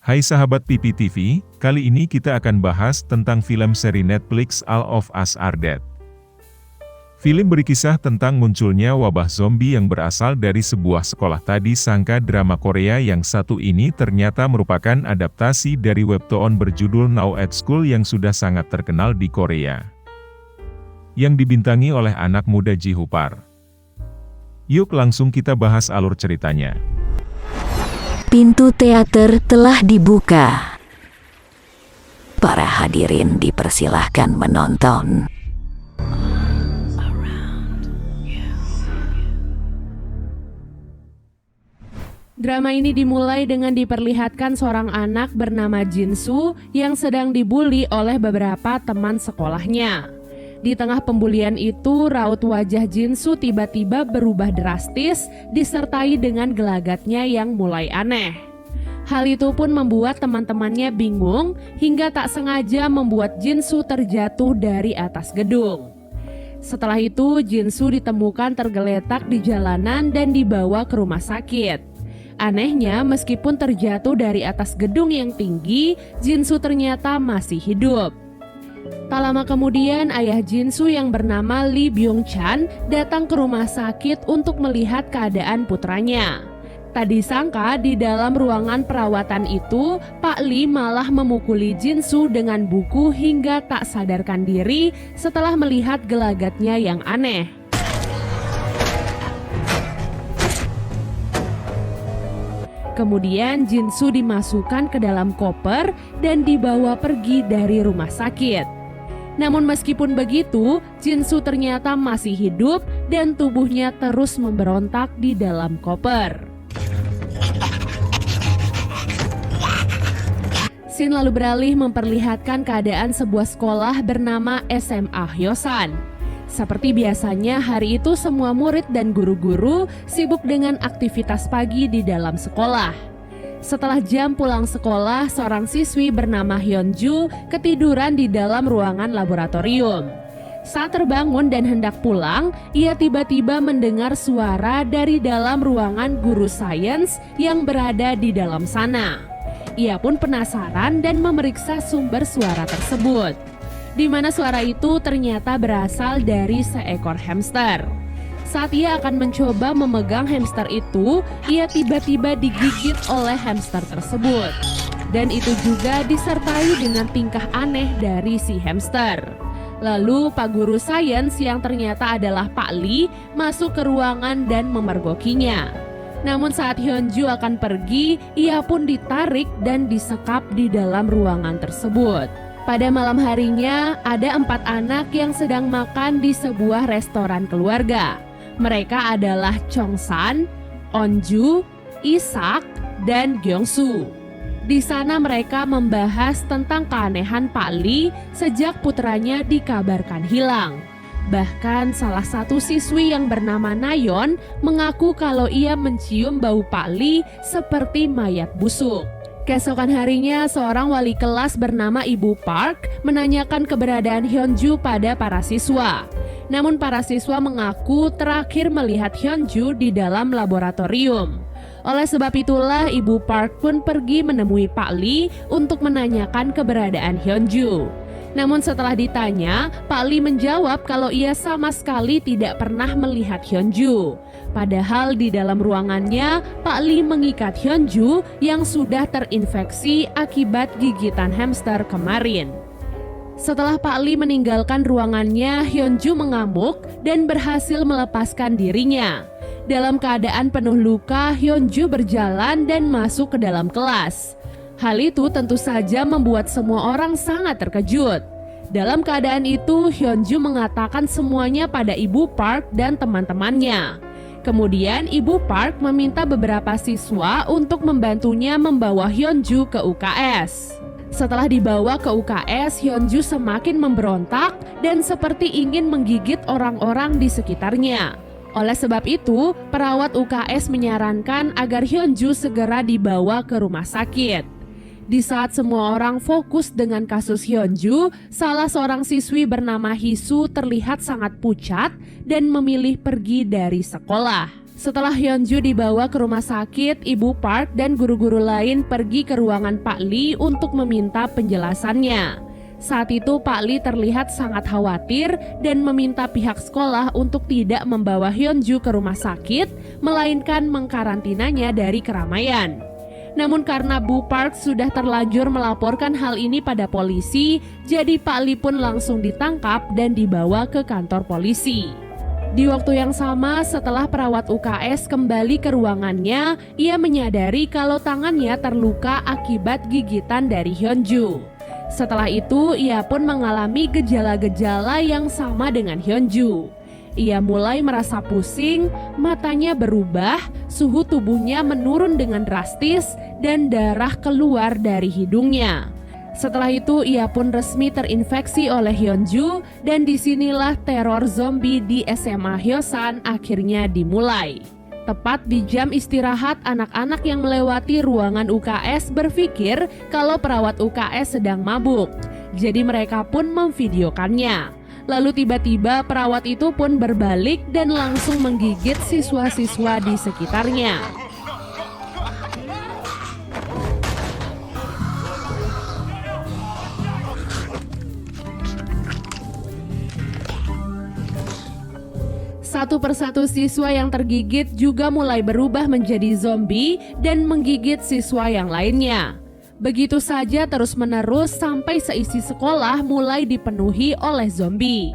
Hai sahabat PPTV, kali ini kita akan bahas tentang film seri Netflix All of Us Are Dead. Film berkisah tentang munculnya wabah zombie yang berasal dari sebuah sekolah. Tadi sangka drama Korea yang satu ini ternyata merupakan adaptasi dari webtoon berjudul Now at School yang sudah sangat terkenal di Korea. Yang dibintangi oleh anak muda Ji Hoon. Yuk langsung kita bahas alur ceritanya. Pintu teater telah dibuka. Para hadirin dipersilahkan menonton. Drama ini dimulai dengan diperlihatkan seorang anak bernama Jin-soo yang sedang dibully oleh beberapa teman sekolahnya. Di tengah pembulian itu, raut wajah Jin-soo tiba-tiba berubah drastis, disertai dengan gelagatnya yang mulai aneh. Hal itu pun membuat teman-temannya bingung, hingga tak sengaja membuat Jin-soo terjatuh dari atas gedung. Setelah itu, Jin-soo ditemukan tergeletak di jalanan dan dibawa ke rumah sakit. Anehnya, meskipun terjatuh dari atas gedung yang tinggi, Jin-soo ternyata masih hidup. Tak lama kemudian, ayah Jin-soo yang bernama Lee Byung-chan datang ke rumah sakit untuk melihat keadaan putranya. Tak disangka di dalam ruangan perawatan itu, Pak Lee malah memukuli Jin-soo dengan buku hingga tak sadarkan diri setelah melihat gelagatnya yang aneh. Kemudian Jin-soo dimasukkan ke dalam koper dan dibawa pergi dari rumah sakit. Namun meskipun begitu, Jin-soo ternyata masih hidup dan tubuhnya terus memberontak di dalam koper. Scene lalu beralih memperlihatkan keadaan sebuah sekolah bernama SMA Hyosan. Seperti biasanya, hari itu semua murid dan guru-guru sibuk dengan aktivitas pagi di dalam sekolah. Setelah jam pulang sekolah, seorang siswi bernama Hyunju ketiduran di dalam ruangan laboratorium. Saat terbangun dan hendak pulang, ia tiba-tiba mendengar suara dari dalam ruangan guru sains yang berada di dalam sana. Ia pun penasaran dan memeriksa sumber suara tersebut, di mana suara itu ternyata berasal dari seekor hamster. Saat ia akan mencoba memegang hamster itu, ia tiba-tiba digigit oleh hamster tersebut. Dan itu juga disertai dengan tingkah aneh dari si hamster. Lalu Pak Guru Sains yang ternyata adalah Pak Lee masuk ke ruangan dan memergokinya. Namun saat Hyunju akan pergi, ia pun ditarik dan disekap di dalam ruangan tersebut. Pada malam harinya, ada 4 anak yang sedang makan di sebuah restoran keluarga. Mereka adalah Chongsan, Onju, Isak, dan Gyeongsu. Di sana mereka membahas tentang keanehan Pak Lee sejak putranya dikabarkan hilang. Bahkan salah satu siswi yang bernama Nayeon mengaku kalau ia mencium bau Pak Lee seperti mayat busuk. Keesokan harinya, seorang wali kelas bernama Ibu Park menanyakan keberadaan Hyunju pada para siswa. Namun para siswa mengaku terakhir melihat Hyunju di dalam laboratorium. Oleh sebab itulah Ibu Park pun pergi menemui Pak Lee untuk menanyakan keberadaan Hyunju. Namun setelah ditanya, Pak Lee menjawab kalau ia sama sekali tidak pernah melihat Hyunju. Padahal di dalam ruangannya, Pak Lee mengikat Hyunju yang sudah terinfeksi akibat gigitan hamster kemarin. Setelah Pak Lee meninggalkan ruangannya, Hyunju mengamuk dan berhasil melepaskan dirinya. Dalam keadaan penuh luka, Hyunju berjalan dan masuk ke dalam kelas. Hal itu tentu saja membuat semua orang sangat terkejut. Dalam keadaan itu, Hyunju mengatakan semuanya pada Ibu Park dan teman-temannya. Kemudian Ibu Park meminta beberapa siswa untuk membantunya membawa Hyunju ke UKS. Setelah dibawa ke UKS, Hyunju semakin memberontak dan seperti ingin menggigit orang-orang di sekitarnya. Oleh sebab itu, perawat UKS menyarankan agar Hyunju segera dibawa ke rumah sakit. Di saat semua orang fokus dengan kasus Hyunju, salah seorang siswi bernama Hisu terlihat sangat pucat dan memilih pergi dari sekolah. Setelah Hyunju dibawa ke rumah sakit, Ibu Park dan guru-guru lain pergi ke ruangan Pak Lee untuk meminta penjelasannya. Saat itu Pak Lee terlihat sangat khawatir dan meminta pihak sekolah untuk tidak membawa Hyunju ke rumah sakit, melainkan mengkarantinanya dari keramaian. Namun karena Bu Park sudah terlanjur melaporkan hal ini pada polisi, jadi Pak Lee pun langsung ditangkap dan dibawa ke kantor polisi. Di waktu yang sama, setelah perawat UKS kembali ke ruangannya, ia menyadari kalau tangannya terluka akibat gigitan dari Hyunju. Setelah itu, ia pun mengalami gejala-gejala yang sama dengan Hyunju. Ia mulai merasa pusing, matanya berubah, suhu tubuhnya menurun dengan drastis, dan darah keluar dari hidungnya. Setelah itu ia pun resmi terinfeksi oleh Hyunju dan disinilah teror zombie di SMA Hyosan akhirnya dimulai. Tepat di jam istirahat, anak-anak yang melewati ruangan UKS berpikir kalau perawat UKS sedang mabuk. Jadi mereka pun memvideokannya. Lalu tiba-tiba perawat itu pun berbalik dan langsung menggigit siswa-siswa di sekitarnya. Satu persatu siswa yang tergigit juga mulai berubah menjadi zombie dan menggigit siswa yang lainnya. Begitu saja terus-menerus sampai seisi sekolah mulai dipenuhi oleh zombie.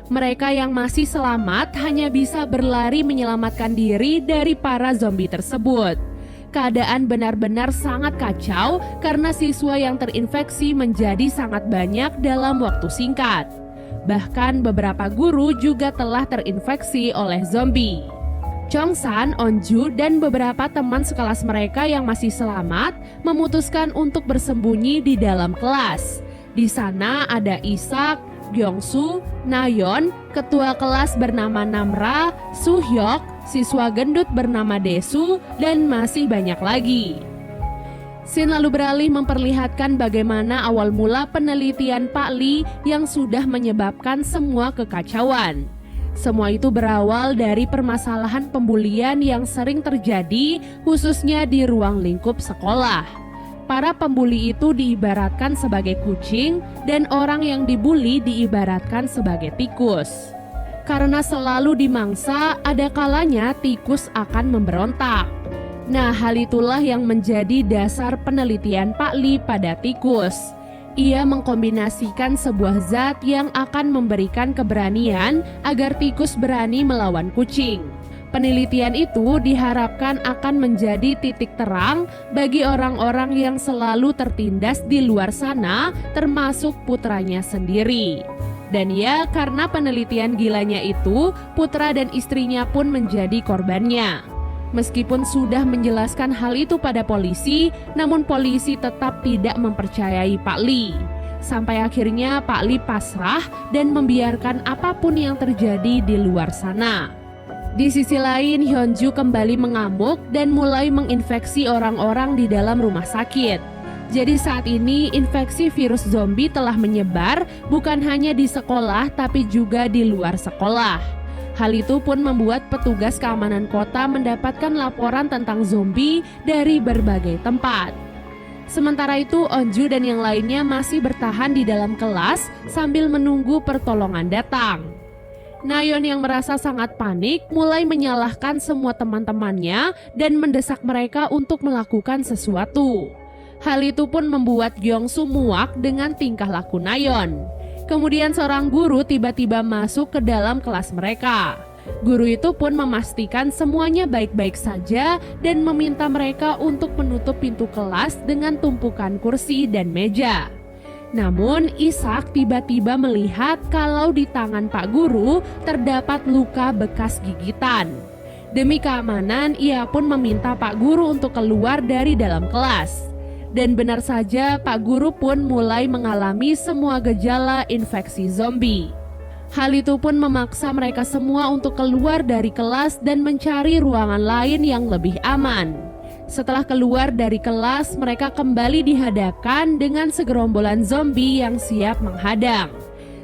Mereka yang masih selamat hanya bisa berlari menyelamatkan diri dari para zombie tersebut. Keadaan benar-benar sangat kacau karena siswa yang terinfeksi menjadi sangat banyak dalam waktu singkat. Bahkan beberapa guru juga telah terinfeksi oleh zombie. Chongsan, Onju, dan beberapa teman sekelas mereka yang masih selamat memutuskan untuk bersembunyi di dalam kelas. Di sana ada Isak, Gyeongsu, Nayeon, ketua kelas bernama Namra, Suhyok, siswa gendut bernama Desu, dan masih banyak lagi. Scene lalu beralih memperlihatkan bagaimana awal mula penelitian Pak Lee yang sudah menyebabkan semua kekacauan. Semua itu berawal dari permasalahan pembulian yang sering terjadi khususnya di ruang lingkup sekolah. Para pembuli itu diibaratkan sebagai kucing dan orang yang dibuli diibaratkan sebagai tikus. Karena selalu dimangsa, ada kalanya tikus akan memberontak. Nah, hal itulah yang menjadi dasar penelitian Pak Lee pada tikus. Ia mengkombinasikan sebuah zat yang akan memberikan keberanian agar tikus berani melawan kucing. Penelitian itu diharapkan akan menjadi titik terang bagi orang-orang yang selalu tertindas di luar sana, termasuk putranya sendiri. Dan ya, karena penelitian gilanya itu, putra dan istrinya pun menjadi korbannya. Meskipun sudah menjelaskan hal itu pada polisi, namun polisi tetap tidak mempercayai Pak Lee. Sampai akhirnya Pak Lee pasrah dan membiarkan apapun yang terjadi di luar sana. Di sisi lain, Hyunju kembali mengamuk dan mulai menginfeksi orang-orang di dalam rumah sakit. Jadi saat ini infeksi virus zombie telah menyebar bukan hanya di sekolah tapi juga di luar sekolah. Hal itu pun membuat petugas keamanan kota mendapatkan laporan tentang zombie dari berbagai tempat. Sementara itu, Onju dan yang lainnya masih bertahan di dalam kelas sambil menunggu pertolongan datang. Nayeon yang merasa sangat panik mulai menyalahkan semua teman-temannya dan mendesak mereka untuk melakukan sesuatu. Hal itu pun membuat Gyeongsu muak dengan tingkah laku Nayeon. Kemudian seorang guru tiba-tiba masuk ke dalam kelas mereka. Guru itu pun memastikan semuanya baik-baik saja dan meminta mereka untuk menutup pintu kelas dengan tumpukan kursi dan meja. Namun Isak tiba-tiba melihat kalau di tangan Pak Guru terdapat luka bekas gigitan. Demi keamanan, ia pun meminta Pak Guru untuk keluar dari dalam kelas. Dan benar saja, Pak Guru pun mulai mengalami semua gejala infeksi zombie. Hal itu pun memaksa mereka semua untuk keluar dari kelas dan mencari ruangan lain yang lebih aman. Setelah keluar dari kelas, mereka kembali dihadapkan dengan segerombolan zombie yang siap menghadang.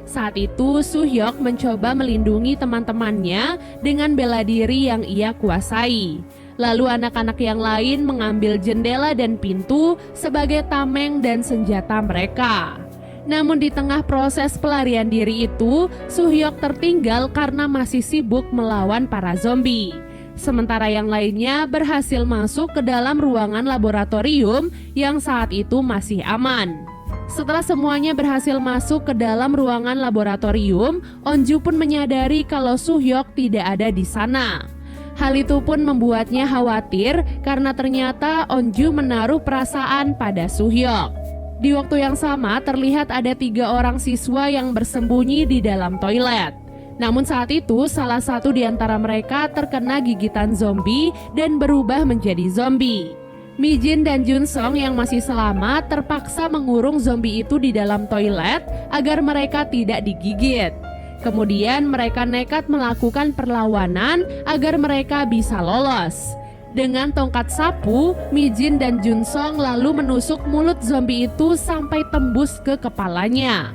Saat itu, Soo-hyuk mencoba melindungi teman-temannya dengan bela diri yang ia kuasai. Lalu anak-anak yang lain mengambil jendela dan pintu sebagai tameng dan senjata mereka. Namun di tengah proses pelarian diri itu, Soo-hyuk tertinggal karena masih sibuk melawan para zombie. Sementara yang lainnya berhasil masuk ke dalam ruangan laboratorium yang saat itu masih aman. Setelah semuanya berhasil masuk ke dalam ruangan laboratorium, Onju pun menyadari kalau Soo-hyuk tidak ada di sana. Hal itu pun membuatnya khawatir karena ternyata Onju menaruh perasaan pada Soo-hyuk. Di waktu yang sama terlihat ada 3 orang siswa yang bersembunyi di dalam toilet. Namun saat itu salah satu di antara mereka terkena gigitan zombie dan berubah menjadi zombie. Mi-jin dan Jun-sung yang masih selamat terpaksa mengurung zombie itu di dalam toilet agar mereka tidak digigit. Kemudian mereka nekat melakukan perlawanan agar mereka bisa lolos. Dengan tongkat sapu, Mi-jin dan Jun-sung lalu menusuk mulut zombie itu sampai tembus ke kepalanya.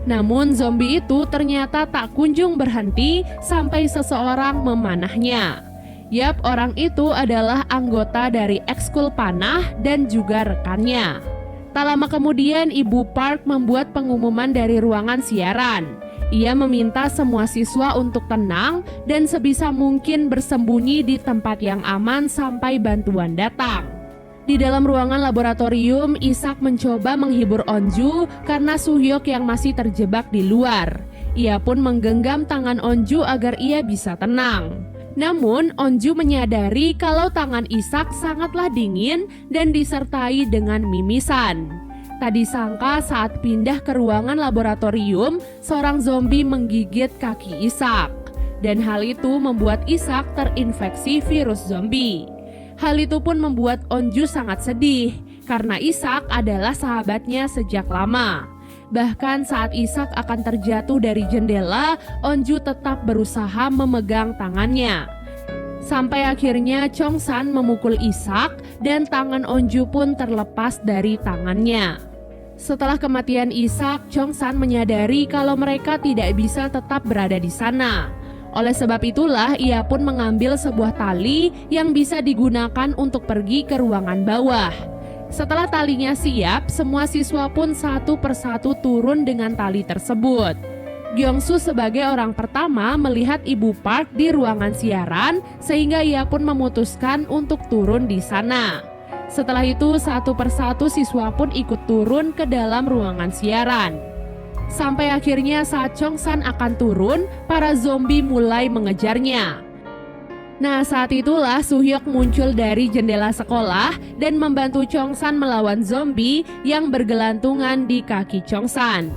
Namun zombie itu ternyata tak kunjung berhenti sampai seseorang memanahnya. Yap, orang itu adalah anggota dari ekskul panah dan juga rekannya. Tak lama kemudian Ibu Park membuat pengumuman dari ruangan siaran. Ia meminta semua siswa untuk tenang dan sebisa mungkin bersembunyi di tempat yang aman sampai bantuan datang. Di dalam ruangan laboratorium, Isak mencoba menghibur Onju karena Soo-hyuk yang masih terjebak di luar. Ia pun menggenggam tangan Onju agar ia bisa tenang. Namun, Onju menyadari kalau tangan Isak sangatlah dingin dan disertai dengan mimisan. Tak disangka saat pindah ke ruangan laboratorium, seorang zombie menggigit kaki Isak. Dan hal itu membuat Isak terinfeksi virus zombie. Hal itu pun membuat Onju sangat sedih, karena Isak adalah sahabatnya sejak lama. Bahkan saat Isak akan terjatuh dari jendela, Onju tetap berusaha memegang tangannya. Sampai akhirnya Chong-san memukul Isak dan tangan Onju pun terlepas dari tangannya. Setelah kematian Isak, Chong-san menyadari kalau mereka tidak bisa tetap berada di sana. Oleh sebab itulah ia pun mengambil sebuah tali yang bisa digunakan untuk pergi ke ruangan bawah. Setelah talinya siap, semua siswa pun satu persatu turun dengan tali tersebut. Gyeongsu sebagai orang pertama melihat Ibu Park di ruangan siaran sehingga ia pun memutuskan untuk turun di sana. Setelah itu satu persatu siswa pun ikut turun ke dalam ruangan siaran. Sampai akhirnya saat Chong-san akan turun, para zombie mulai mengejarnya. Nah, saat itulah Soo-hyuk muncul dari jendela sekolah dan membantu Chong-san melawan zombie yang bergelantungan di kaki Chong-san.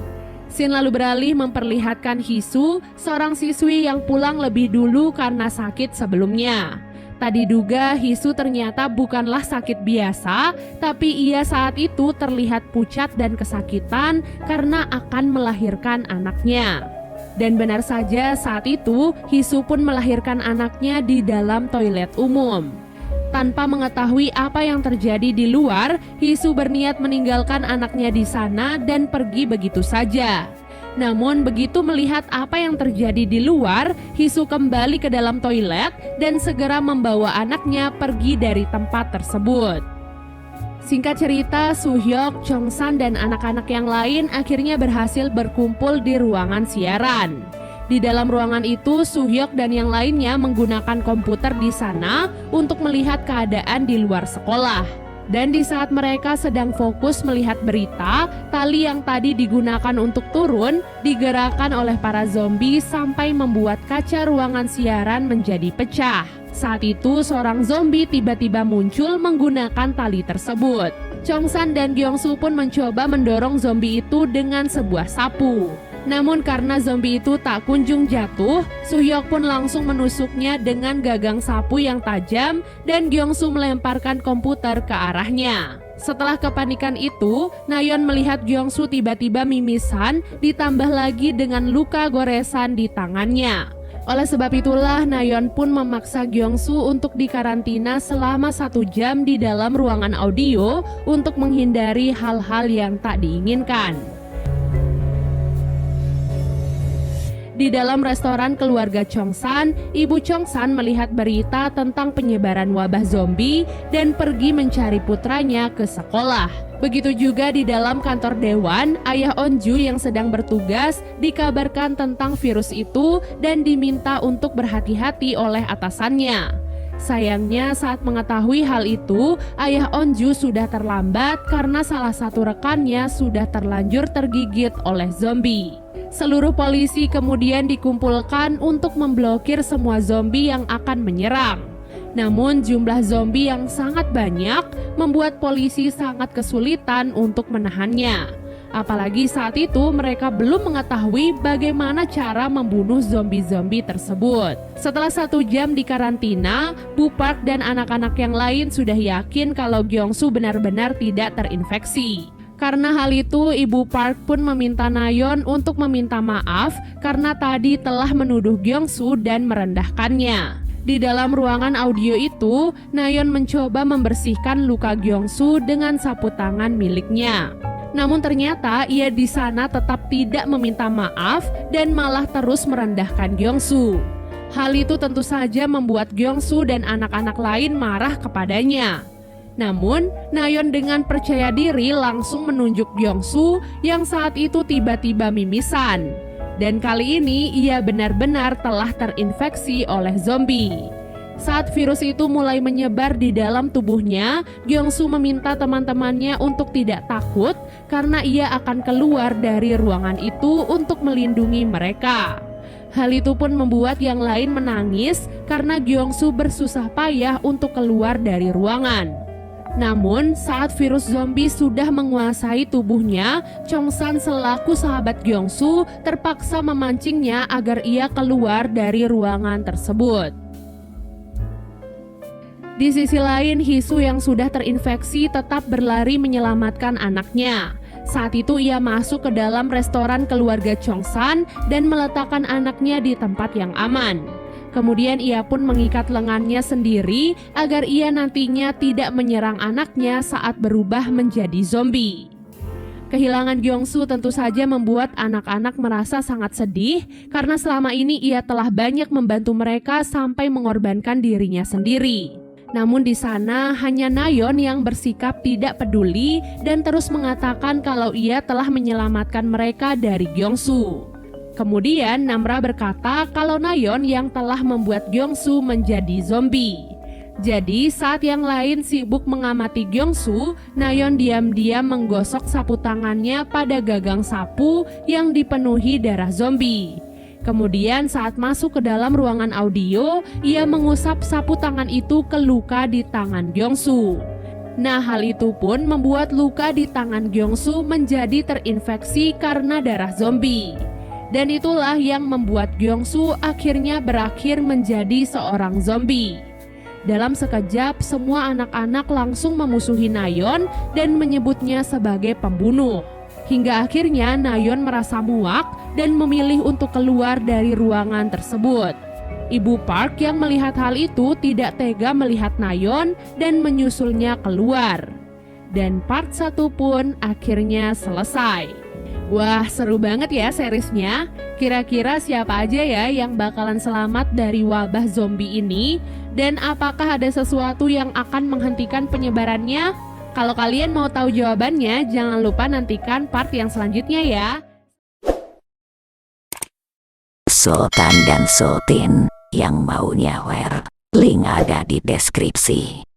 Scene lalu beralih memperlihatkan Hisu, seorang siswi yang pulang lebih dulu karena sakit sebelumnya. Tak diduga Hisu ternyata bukanlah sakit biasa, tapi ia saat itu terlihat pucat dan kesakitan karena akan melahirkan anaknya. Dan benar saja saat itu Hisu pun melahirkan anaknya di dalam toilet umum. Tanpa mengetahui apa yang terjadi di luar, Hisu berniat meninggalkan anaknya di sana dan pergi begitu saja. Namun begitu melihat apa yang terjadi di luar, Hisu kembali ke dalam toilet dan segera membawa anaknya pergi dari tempat tersebut. Singkat cerita, Soo-hyuk, Chong-san dan anak-anak yang lain akhirnya berhasil berkumpul di ruangan siaran. Di dalam ruangan itu, Soo-hyuk dan yang lainnya menggunakan komputer di sana untuk melihat keadaan di luar sekolah. Dan di saat mereka sedang fokus melihat berita, tali yang tadi digunakan untuk turun digerakkan oleh para zombie sampai membuat kaca ruangan siaran menjadi pecah. Saat itu seorang zombie tiba-tiba muncul menggunakan tali tersebut. Chong-san dan Gyeongsu pun mencoba mendorong zombie itu dengan sebuah sapu. Namun karena zombie itu tak kunjung jatuh, Soo-hyuk pun langsung menusuknya dengan gagang sapu yang tajam dan Gyeongsu melemparkan komputer ke arahnya. Setelah kepanikan itu, Nayeon melihat Gyeongsu tiba-tiba mimisan ditambah lagi dengan luka goresan di tangannya. Oleh sebab itulah, Nayeon pun memaksa Gyeongsu untuk dikarantina selama 1 jam di dalam ruangan audio untuk menghindari hal-hal yang tak diinginkan. Di dalam restoran keluarga Chongsan, Ibu Chongsan melihat berita tentang penyebaran wabah zombie dan pergi mencari putranya ke sekolah. Begitu juga di dalam kantor dewan, ayah Onju yang sedang bertugas dikabarkan tentang virus itu dan diminta untuk berhati-hati oleh atasannya. Sayangnya saat mengetahui hal itu, ayah Onju sudah terlambat karena salah satu rekannya sudah terlanjur tergigit oleh zombie. Seluruh polisi kemudian dikumpulkan untuk memblokir semua zombie yang akan menyerang. Namun jumlah zombie yang sangat banyak membuat polisi sangat kesulitan untuk menahannya. Apalagi saat itu mereka belum mengetahui bagaimana cara membunuh zombie-zombie tersebut. Setelah 1 jam di karantina, Bu Park dan anak-anak yang lain sudah yakin kalau Gyeongsu benar-benar tidak terinfeksi. Karena hal itu, Ibu Park pun meminta Nayeon untuk meminta maaf karena tadi telah menuduh Gyeongsu dan merendahkannya. Di dalam ruangan audio itu, Nayeon mencoba membersihkan luka Gyeongsu dengan sapu tangan miliknya. Namun ternyata ia di sana tetap tidak meminta maaf dan malah terus merendahkan Gyeongsu. Hal itu tentu saja membuat Gyeongsu dan anak-anak lain marah kepadanya. Namun, Nayeon dengan percaya diri langsung menunjuk Gyeongsu yang saat itu tiba-tiba mimisan. Dan kali ini ia benar-benar telah terinfeksi oleh zombie. Saat virus itu mulai menyebar di dalam tubuhnya, Gyeongsu meminta teman-temannya untuk tidak takut karena ia akan keluar dari ruangan itu untuk melindungi mereka. Hal itu pun membuat yang lain menangis karena Gyeongsu bersusah payah untuk keluar dari ruangan. Namun, saat virus zombie sudah menguasai tubuhnya, Chongsan selaku sahabat Gyeongsu terpaksa memancingnya agar ia keluar dari ruangan tersebut. Di sisi lain, Hisu yang sudah terinfeksi tetap berlari menyelamatkan anaknya. Saat itu ia masuk ke dalam restoran keluarga Chongsan dan meletakkan anaknya di tempat yang aman. Kemudian ia pun mengikat lengannya sendiri agar ia nantinya tidak menyerang anaknya saat berubah menjadi zombie. Kehilangan Gyeongsu tentu saja membuat anak-anak merasa sangat sedih karena selama ini ia telah banyak membantu mereka sampai mengorbankan dirinya sendiri. Namun di sana hanya Nayeon yang bersikap tidak peduli dan terus mengatakan kalau ia telah menyelamatkan mereka dari Gyeongsu. Kemudian Namra berkata kalau Nayeon yang telah membuat Gyeongsu menjadi zombie. Jadi saat yang lain sibuk mengamati Gyeongsu, Nayeon diam-diam menggosok sapu tangannya pada gagang sapu yang dipenuhi darah zombie. Kemudian saat masuk ke dalam ruangan audio, ia mengusap sapu tangan itu ke luka di tangan Gyeongsu. Nah, hal itu pun membuat luka di tangan Gyeongsu menjadi terinfeksi karena darah zombie. Dan itulah yang membuat Gyeongsu akhirnya berakhir menjadi seorang zombie. Dalam sekejap, semua anak-anak langsung memusuhi Nayeon dan menyebutnya sebagai pembunuh. Hingga akhirnya Nayeon merasa muak dan memilih untuk keluar dari ruangan tersebut. Ibu Park yang melihat hal itu tidak tega melihat Nayeon dan menyusulnya keluar. Dan part 1 pun akhirnya selesai. Wah, seru banget ya seriesnya. Kira-kira siapa aja ya yang bakalan selamat dari wabah zombie ini? Dan apakah ada sesuatu yang akan menghentikan penyebarannya? Kalau kalian mau tahu jawabannya, jangan lupa nantikan part yang selanjutnya ya. Sultan dan Sultin yang mau nyawer, link ada di deskripsi.